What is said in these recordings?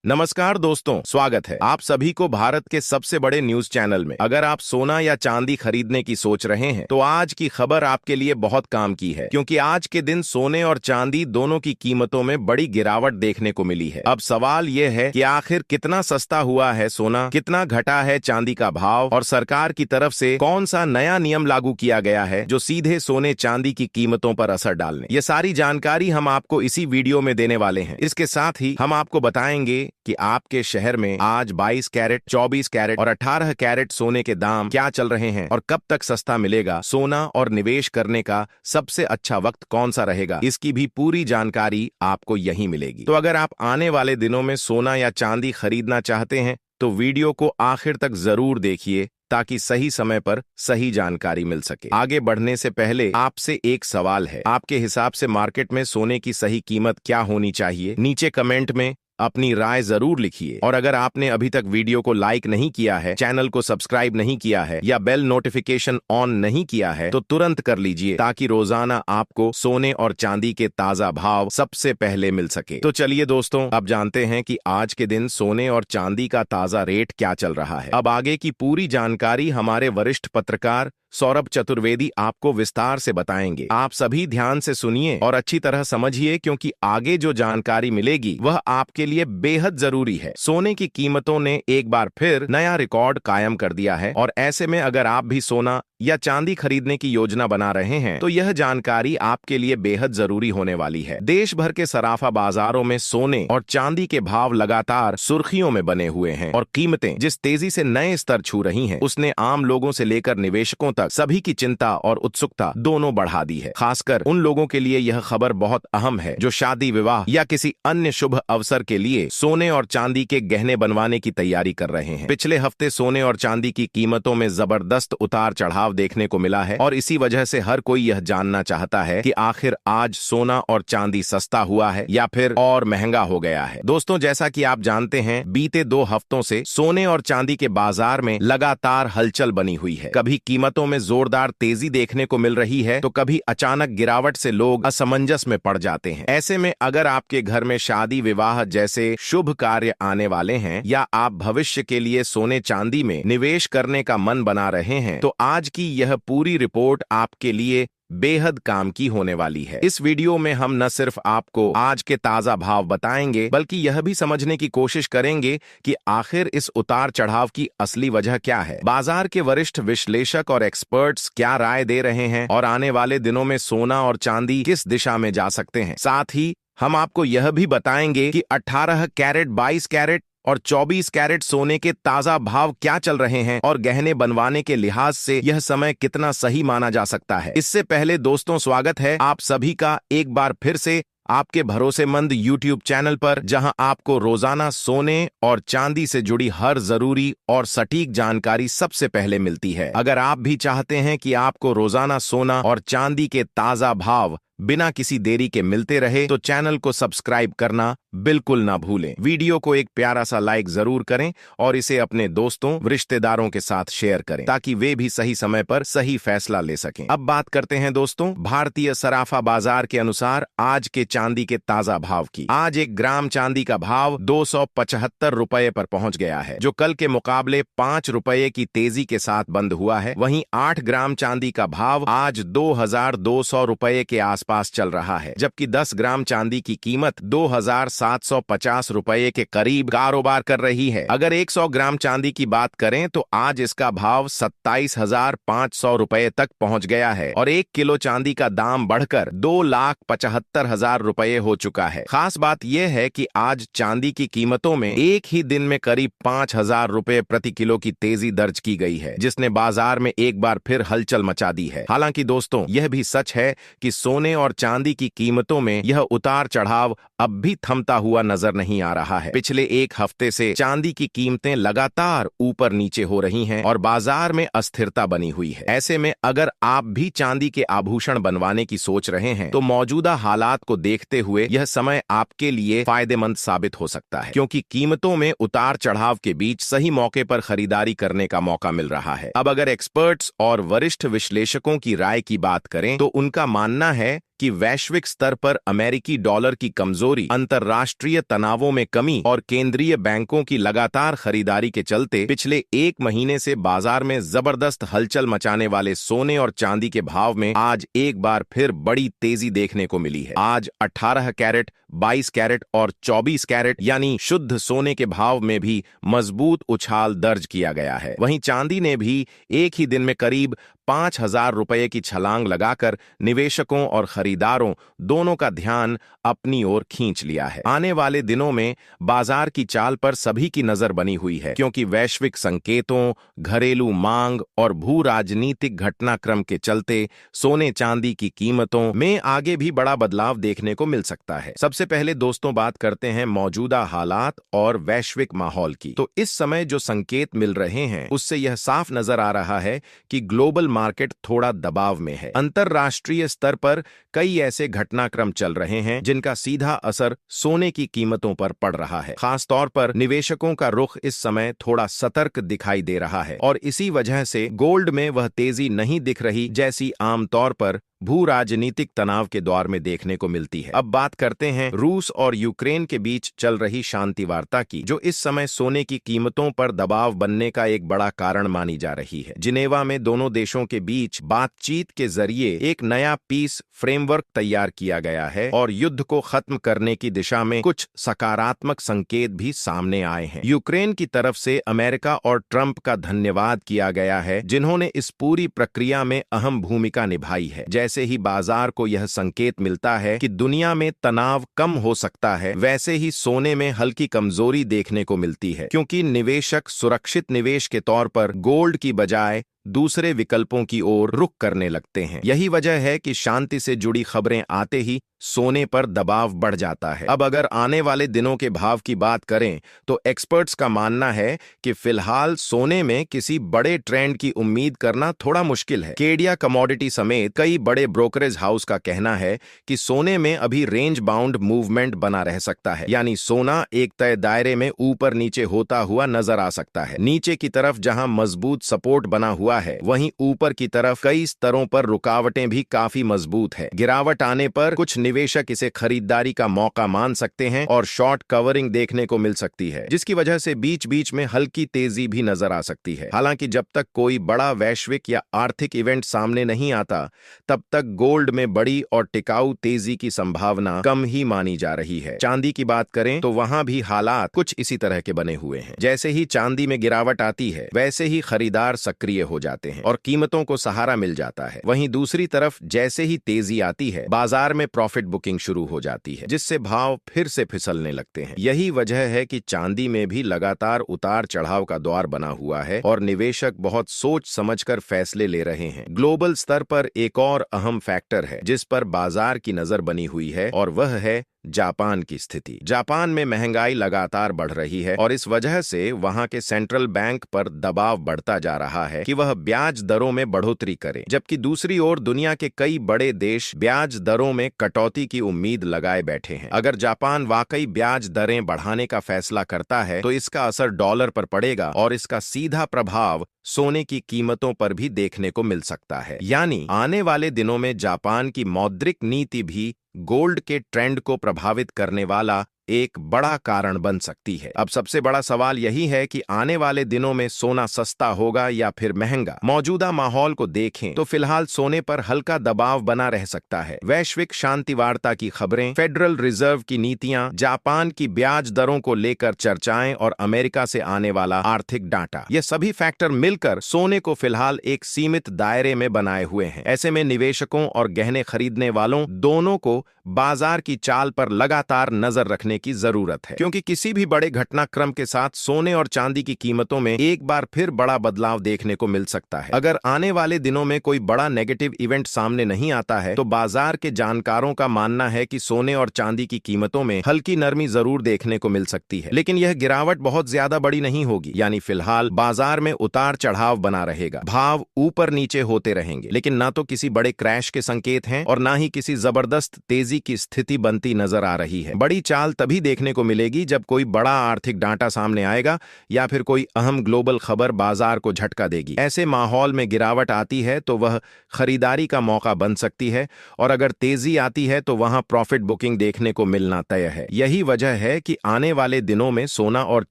नमस्कार दोस्तों, स्वागत है आप सभी को भारत के सबसे बड़े न्यूज चैनल में। अगर आप सोना या चांदी खरीदने की सोच रहे हैं तो आज की खबर आपके लिए बहुत काम की है, क्योंकि आज के दिन सोने और चांदी दोनों की कीमतों में बड़ी गिरावट देखने को मिली है। अब सवाल ये है कि आखिर कितना सस्ता हुआ है सोना, कितना घटा है चांदी का भाव और सरकार की तरफ से कौन सा नया नियम लागू किया गया है जो सीधे सोने चांदी की कीमतों पर असर डालने। ये सारी जानकारी हम आपको इसी वीडियो में देने वाले हैं। इसके साथ ही हम आपको बताएंगे कि आपके शहर में आज 22 कैरेट, 24 कैरेट और 18 कैरेट सोने के दाम क्या चल रहे हैं और कब तक सस्ता मिलेगा। सोना और निवेश करने का सबसे अच्छा वक्त कौन सा रहेगा, इसकी भी पूरी जानकारी आपको यहीं मिलेगी। तो अगर आप आने वाले दिनों में सोना या चांदी खरीदना चाहते हैं तो वीडियो को आखिर तक जरूर देखिए ताकि सही समय पर सही जानकारी मिल सके। आगे बढ़ने से पहले आपसे एक सवाल है, आपके हिसाब से मार्केट में सोने की सही कीमत क्या होनी चाहिए? नीचे कमेंट में अपनी राय जरूर लिखिए। और अगर आपने अभी तक वीडियो को लाइक नहीं किया है, चैनल को सब्सक्राइब नहीं किया है या बेल नोटिफिकेशन ऑन नहीं किया है तो तुरंत कर लीजिए, ताकि रोजाना आपको सोने और चांदी के ताजा भाव सबसे पहले मिल सके। तो चलिए दोस्तों, अब जानते हैं कि आज के दिन सोने और चांदी का ताजा रेट क्या चल रहा है। अब आगे की पूरी जानकारी हमारे वरिष्ठ पत्रकार सौरभ चतुर्वेदी आपको विस्तार से बताएंगे। आप सभी ध्यान से सुनिए और अच्छी तरह समझिए, क्योंकि आगे जो जानकारी मिलेगी वह आपके लिए बेहद जरूरी है। सोने की कीमतों ने एक बार फिर नया रिकॉर्ड कायम कर दिया है और ऐसे में अगर आप भी सोना या चांदी खरीदने की योजना बना रहे हैं तो यह जानकारी आपके लिए बेहद जरूरी होने वाली है। देश भर के सराफा बाजारों में सोने और चांदी के भाव लगातार सुर्खियों में बने हुए हैं और कीमतें जिस तेजी से नए स्तर छू रही हैं, उसने आम लोगों से लेकर निवेशकों तक सभी की चिंता और उत्सुकता दोनों बढ़ा दी है। खासकर उन लोगों के लिए यह खबर बहुत अहम है जो शादी, विवाह या किसी अन्य शुभ अवसर के लिए सोने और चांदी के गहने बनवाने की तैयारी कर रहे हैं। पिछले हफ्ते सोने और चांदी की कीमतों में जबरदस्त उतार चढ़ाव देखने को मिला है और इसी वजह से हर कोई यह जानना चाहता है कि आखिर आज सोना और चांदी सस्ता हुआ है या फिर और महंगा हो गया है। दोस्तों, जैसा कि आप जानते हैं, बीते 2 हफ्तों से सोने और चांदी के बाजार में लगातार हलचल बनी हुई है। कभी कीमतों में जोरदार तेजी देखने को मिल रही है तो कभी अचानक गिरावट से लोग असमंजस में पड़ जाते हैं। ऐसे में अगर आपके घर में शादी, विवाह जैसे शुभ कार्य आने वाले हैं या आप भविष्य के लिए सोने चांदी में निवेश करने का मन बना रहे हैं तो आज की यह पूरी रिपोर्ट आपके लिए बेहद काम की होने वाली है। इस वीडियो में हम न सिर्फ आपको आज के ताजा भाव बताएंगे, बल्कि यह भी समझने की कोशिश करेंगे कि आखिर इस उतार चढ़ाव की असली वजह क्या है। बाजार के वरिष्ठ विश्लेषक और एक्सपर्ट्स क्या राय दे रहे हैं और आने वाले दिनों में सोना और चांदी किस दिशा में जा सकते हैं। साथ ही हम आपको यह भी बताएंगे कि 18 कैरेट, 22 कैरेट और 24 कैरेट सोने के ताजा भाव क्या चल रहे हैं और गहने बनवाने के लिहाज से यह समय कितना सही माना जा सकता है। इससे पहले दोस्तों, स्वागत है आप सभी का एक बार फिर से आपके भरोसेमंद YouTube चैनल पर, जहां आपको रोजाना सोने और चांदी से जुड़ी हर जरूरी और सटीक जानकारी सबसे पहले मिलती है। अगर आप भी चाहते हैं कि आपको रोजाना सोना और चांदी के ताजा भाव बिना किसी देरी के मिलते रहे तो चैनल को सब्सक्राइब करना बिल्कुल ना भूलें। वीडियो को एक प्यारा सा लाइक जरूर करें और इसे अपने दोस्तों, रिश्तेदारों के साथ शेयर करें ताकि वे भी सही समय पर सही फैसला ले सकें। अब बात करते हैं दोस्तों, भारतीय सराफा बाजार के अनुसार आज के चांदी के ताजा भाव की। आज 1 ग्राम चांदी का भाव 275 रुपए पर पहुंच गया है, जो कल के मुकाबले 5 रुपए की तेजी के साथ बंद हुआ है। वहीं 8 ग्राम चांदी का भाव आज 2200 रुपए के आसपास चल रहा है, जबकि 10 ग्राम चांदी की कीमत 2750 रुपए के करीब कारोबार कर रही है। अगर 100 ग्राम चांदी की बात करें तो आज इसका भाव 27,500 रुपए तक पहुंच गया है और 1 किलो चांदी का दाम बढ़कर 2,75,000 रुपए हो चुका है। खास बात यह है कि आज चांदी की कीमतों में एक ही दिन में करीब 5,000 रुपए प्रति किलो की तेजी दर्ज की गई है, जिसने बाजार में एक बार फिर हलचल मचा दी है। हालांकि दोस्तों, यह भी सच है कि सोने और चांदी की कीमतों में यह उतार चढ़ाव अब भी थमता हुआ नजर नहीं आ रहा है। पिछले 1 हफ्ते से चांदी की कीमतें लगातार ऊपर नीचे हो रही हैं और बाजार में अस्थिरता बनी हुई है। ऐसे में अगर आप भी चांदी के आभूषण बनवाने की सोच रहे हैं तो मौजूदा हालात को देखते हुए यह समय आपके लिए फायदेमंद साबित हो सकता है, क्योंकि कीमतों में उतार चढ़ाव के बीच सही मौके पर खरीदारी करने का मौका मिल रहा है। अब अगर एक्सपर्ट्स और वरिष्ठ विश्लेषकों की राय की बात करें तो उनका मानना है कि वैश्विक स्तर पर अमेरिकी डॉलर की कमजोरी, अंतर्राष्ट्रीय तनावों में कमी और केंद्रीय बैंकों की लगातार खरीदारी के चलते पिछले एक महीने से बाजार में जबरदस्त हलचल मचाने वाले सोने और चांदी के भाव में आज एक बार फिर बड़ी तेजी देखने को मिली है। आज 18 कैरेट, 22 कैरेट और 24 कैरेट यानी शुद्ध सोने के भाव में भी मजबूत उछाल दर्ज किया गया है। वहीं चांदी ने भी एक ही दिन में करीब 5,000 रुपये की छलांग लगाकर निवेशकों और खरीदारों दोनों का ध्यान अपनी ओर खींच लिया है। आने वाले दिनों में बाजार की चाल पर सभी की नजर बनी हुई है, क्योंकि वैश्विक संकेतों, घरेलू मांग और भू राजनीतिक घटनाक्रम के चलते सोने चांदी की कीमतों में आगे भी बड़ा बदलाव देखने को मिल सकता है। सबसे पहले दोस्तों बात करते हैं मौजूदा हालात और वैश्विक माहौल की। तो इस समय जो संकेत मिल रहे हैं उससे यह साफ नजर आ रहा है कि ग्लोबल मार्केट थोड़ा दबाव में है। अंतरराष्ट्रीय स्तर पर कई ऐसे घटनाक्रम चल रहे हैं जिनका सीधा असर सोने की कीमतों पर पड़ रहा है। खास तौर पर निवेशकों का रुख इस समय थोड़ा सतर्क दिखाई दे रहा है और इसी वजह से गोल्ड में वह तेजी नहीं दिख रही जैसी आमतौर पर भू राजनीतिक तनाव के दौर में देखने को मिलती है। अब बात करते हैं रूस और यूक्रेन के बीच चल रही शांति वार्ता की, जो इस समय सोने की कीमतों पर दबाव बनने का एक बड़ा कारण मानी जा रही है। जिनेवा में दोनों देशों के बीच बातचीत के जरिए एक नया पीस फ्रेमवर्क तैयार किया गया है और युद्ध को खत्म करने की दिशा में कुछ सकारात्मक संकेत भी सामने आए हैं। यूक्रेन की तरफ से अमेरिका और ट्रंप का धन्यवाद किया गया है, जिन्होंने इस पूरी प्रक्रिया में अहम भूमिका निभाई है। जैसे ही बाजार को यह संकेत मिलता है कि दुनिया में तनाव कम हो सकता है, वैसे ही सोने में हल्की कमजोरी देखने को मिलती है, क्योंकि निवेशक सुरक्षित निवेश के तौर पर गोल्ड की बजाय दूसरे विकल्पों की ओर रुख करने लगते हैं। यही वजह है कि शांति से जुड़ी खबरें आते ही सोने पर दबाव बढ़ जाता है। अब अगर आने वाले दिनों के भाव की बात करें तो एक्सपर्ट्स का मानना है कि फिलहाल सोने में किसी बड़े ट्रेंड की उम्मीद करना थोड़ा मुश्किल है। केडिया कमोडिटी समेत कई बड़े ब्रोकरेज हाउस का कहना है कि सोने में अभी रेंज बाउंड मूवमेंट बना रह सकता है, यानी सोना एक तय दायरे में ऊपर नीचे होता हुआ नजर आ सकता है। नीचे की तरफ जहां मजबूत सपोर्ट बना हुआ है, वहीं ऊपर की तरफ कई स्तरों पर रुकावटें भी काफी मजबूत है। गिरावट आने पर कुछ निवेशक इसे खरीदारी का मौका मान सकते हैं और शॉर्ट कवरिंग देखने को मिल सकती है, जिसकी वजह से बीच बीच में हल्की तेजी भी नजर आ सकती है। हालांकि जब तक कोई बड़ा वैश्विक या आर्थिक इवेंट सामने नहीं आता, तब तक गोल्ड में बड़ी और टिकाऊ तेजी की संभावना कम ही मानी जा रही है। चांदी की बात करें तो वहां भी हालात कुछ इसी तरह के बने हुए हैं। जैसे ही चांदी में गिरावट आती है, वैसे ही खरीदार सक्रिय हो जाते हैं और कीमतों को सहारा मिल जाता है। वहीं दूसरी तरफ जैसे ही तेजी आती है, बाजार में प्रॉफिट बुकिंग शुरू हो जाती है, जिससे भाव फिर से फिसलने लगते हैं। यही वजह है कि चांदी में भी लगातार उतार चढ़ाव का दौर बना हुआ है और निवेशक बहुत सोच समझकर फैसले ले रहे हैं। ग्लोबल स्तर पर एक और अहम फैक्टर है जिस पर बाजार की नजर बनी हुई है और वह है जापान की स्थिति। जापान में महंगाई लगातार बढ़ रही है और इस वजह से वहां के सेंट्रल बैंक पर दबाव बढ़ता जा रहा है कि वह ब्याज दरों में बढ़ोतरी करे, जबकि दूसरी ओर दुनिया के कई बड़े देश ब्याज दरों में कटौती की उम्मीद लगाए बैठे हैं। अगर जापान वाकई ब्याज दरें बढ़ाने का फैसला करता है तो इसका असर डॉलर पर पड़ेगा और इसका सीधा प्रभाव सोने की कीमतों पर भी देखने को मिल सकता है। यानी आने वाले दिनों में जापान की मौद्रिक नीति भी गोल्ड के ट्रेंड को प्रभावित करने वाला एक बड़ा कारण बन सकती है। अब सबसे बड़ा सवाल यही है कि आने वाले दिनों में सोना सस्ता होगा या फिर महंगा। मौजूदा माहौल को देखें तो फिलहाल सोने पर हल्का दबाव बना रह सकता है। वैश्विक शांति वार्ता की खबरें, फेडरल रिजर्व की नीतियां, जापान की ब्याज दरों को लेकर चर्चाएं और अमेरिका से आने वाला आर्थिक डाटा, ये सभी फैक्टर मिलकर सोने को फिलहाल एक सीमित दायरे में बनाए हुए हैं। ऐसे में निवेशकों और गहने खरीदने वालों दोनों को बाजार की चाल पर लगातार नजर रखने की जरूरत है, क्योंकि किसी भी बड़े घटनाक्रम के साथ सोने और चांदी की कीमतों में एक बार फिर बड़ा बदलाव देखने को मिल सकता है। अगर आने वाले दिनों में कोई बड़ा नेगेटिव इवेंट सामने नहीं आता है तो बाजार के जानकारों का मानना है कि सोने और चांदी की कीमतों में हल्की नरमी जरूर देखने को मिल सकती है, लेकिन यह गिरावट बहुत ज्यादा बड़ी नहीं होगी। यानी फिलहाल बाजार में उतार चढ़ाव बना रहेगा, भाव ऊपर नीचे होते रहेंगे, लेकिन ना तो किसी बड़े क्रैश के संकेत हैं और ना ही किसी जबरदस्त तेजी की स्थिति बनती नजर आ रही है। बड़ी चाल तभी देखने को मिलेगी जब कोई बड़ा आर्थिक डाटा सामने आएगा या फिर कोई अहम ग्लोबल खबर बाजार को झटका देगी। ऐसे माहौल में गिरावट आती है तो वह खरीदारी का मौका बन सकती है, और अगर तेजी आती है तो वहां प्रॉफिट बुकिंग देखने को मिलना तय है। यही वजह है कि आने वाले दिनों में सोना और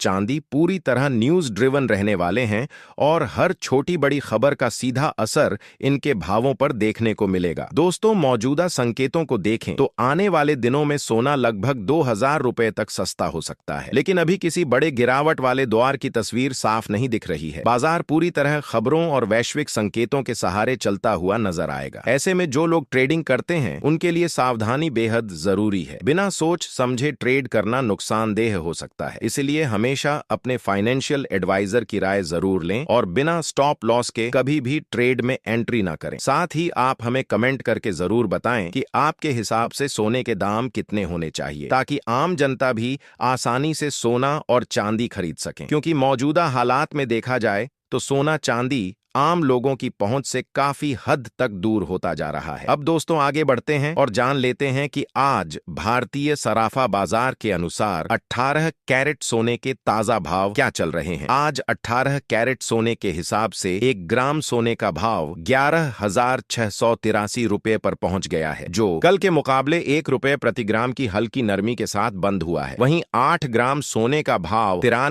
चांदी पूरी तरह न्यूज ड्रिवन रहने वाले हैं और हर छोटी बड़ी खबर का सीधा असर इनके भावों पर देखने को मिलेगा। दोस्तों, मौजूदा संकेतों को देखें तो आने वाले दिनों में सोना लगभग 2000 रुपए तक सस्ता हो सकता है, लेकिन अभी किसी बड़े गिरावट वाले द्वार की तस्वीर साफ नहीं दिख रही है। बाजार पूरी तरह खबरों और वैश्विक संकेतों के सहारे चलता हुआ नजर आएगा। ऐसे में जो लोग ट्रेडिंग करते हैं उनके लिए सावधानी बेहद जरूरी है। बिना सोच समझे ट्रेड करना नुकसानदेह हो सकता है, इसलिए हमेशा अपने फाइनेंशियल एडवाइजर की राय जरूर लें और बिना स्टॉप लॉस के कभी भी ट्रेड में एंट्री ना करें। साथ ही आप हमें कमेंट करके जरूर बताएं कि आपके हिसाब से सोने के दाम कितने होने चाहिए, ताकि आम जनता भी आसानी से सोना और चांदी खरीद सकें। क्योंकि मौजूदा हालात में देखा जाए तो सोना चांदी आम लोगों की पहुंच से काफी हद तक दूर होता जा रहा है। अब दोस्तों आगे बढ़ते हैं और जान लेते हैं कि आज भारतीय सराफा बाजार के अनुसार 18 कैरेट सोने के ताजा भाव क्या चल रहे हैं। आज 18 कैरेट सोने के हिसाब से 1 ग्राम सोने का भाव 11,683 रुपए पर पहुंच गया है, जो कल के मुकाबले 1 रुपए प्रति ग्राम की हल्की नरमी के साथ बंद हुआ है। वहीं 8 ग्राम सोने का भाव 93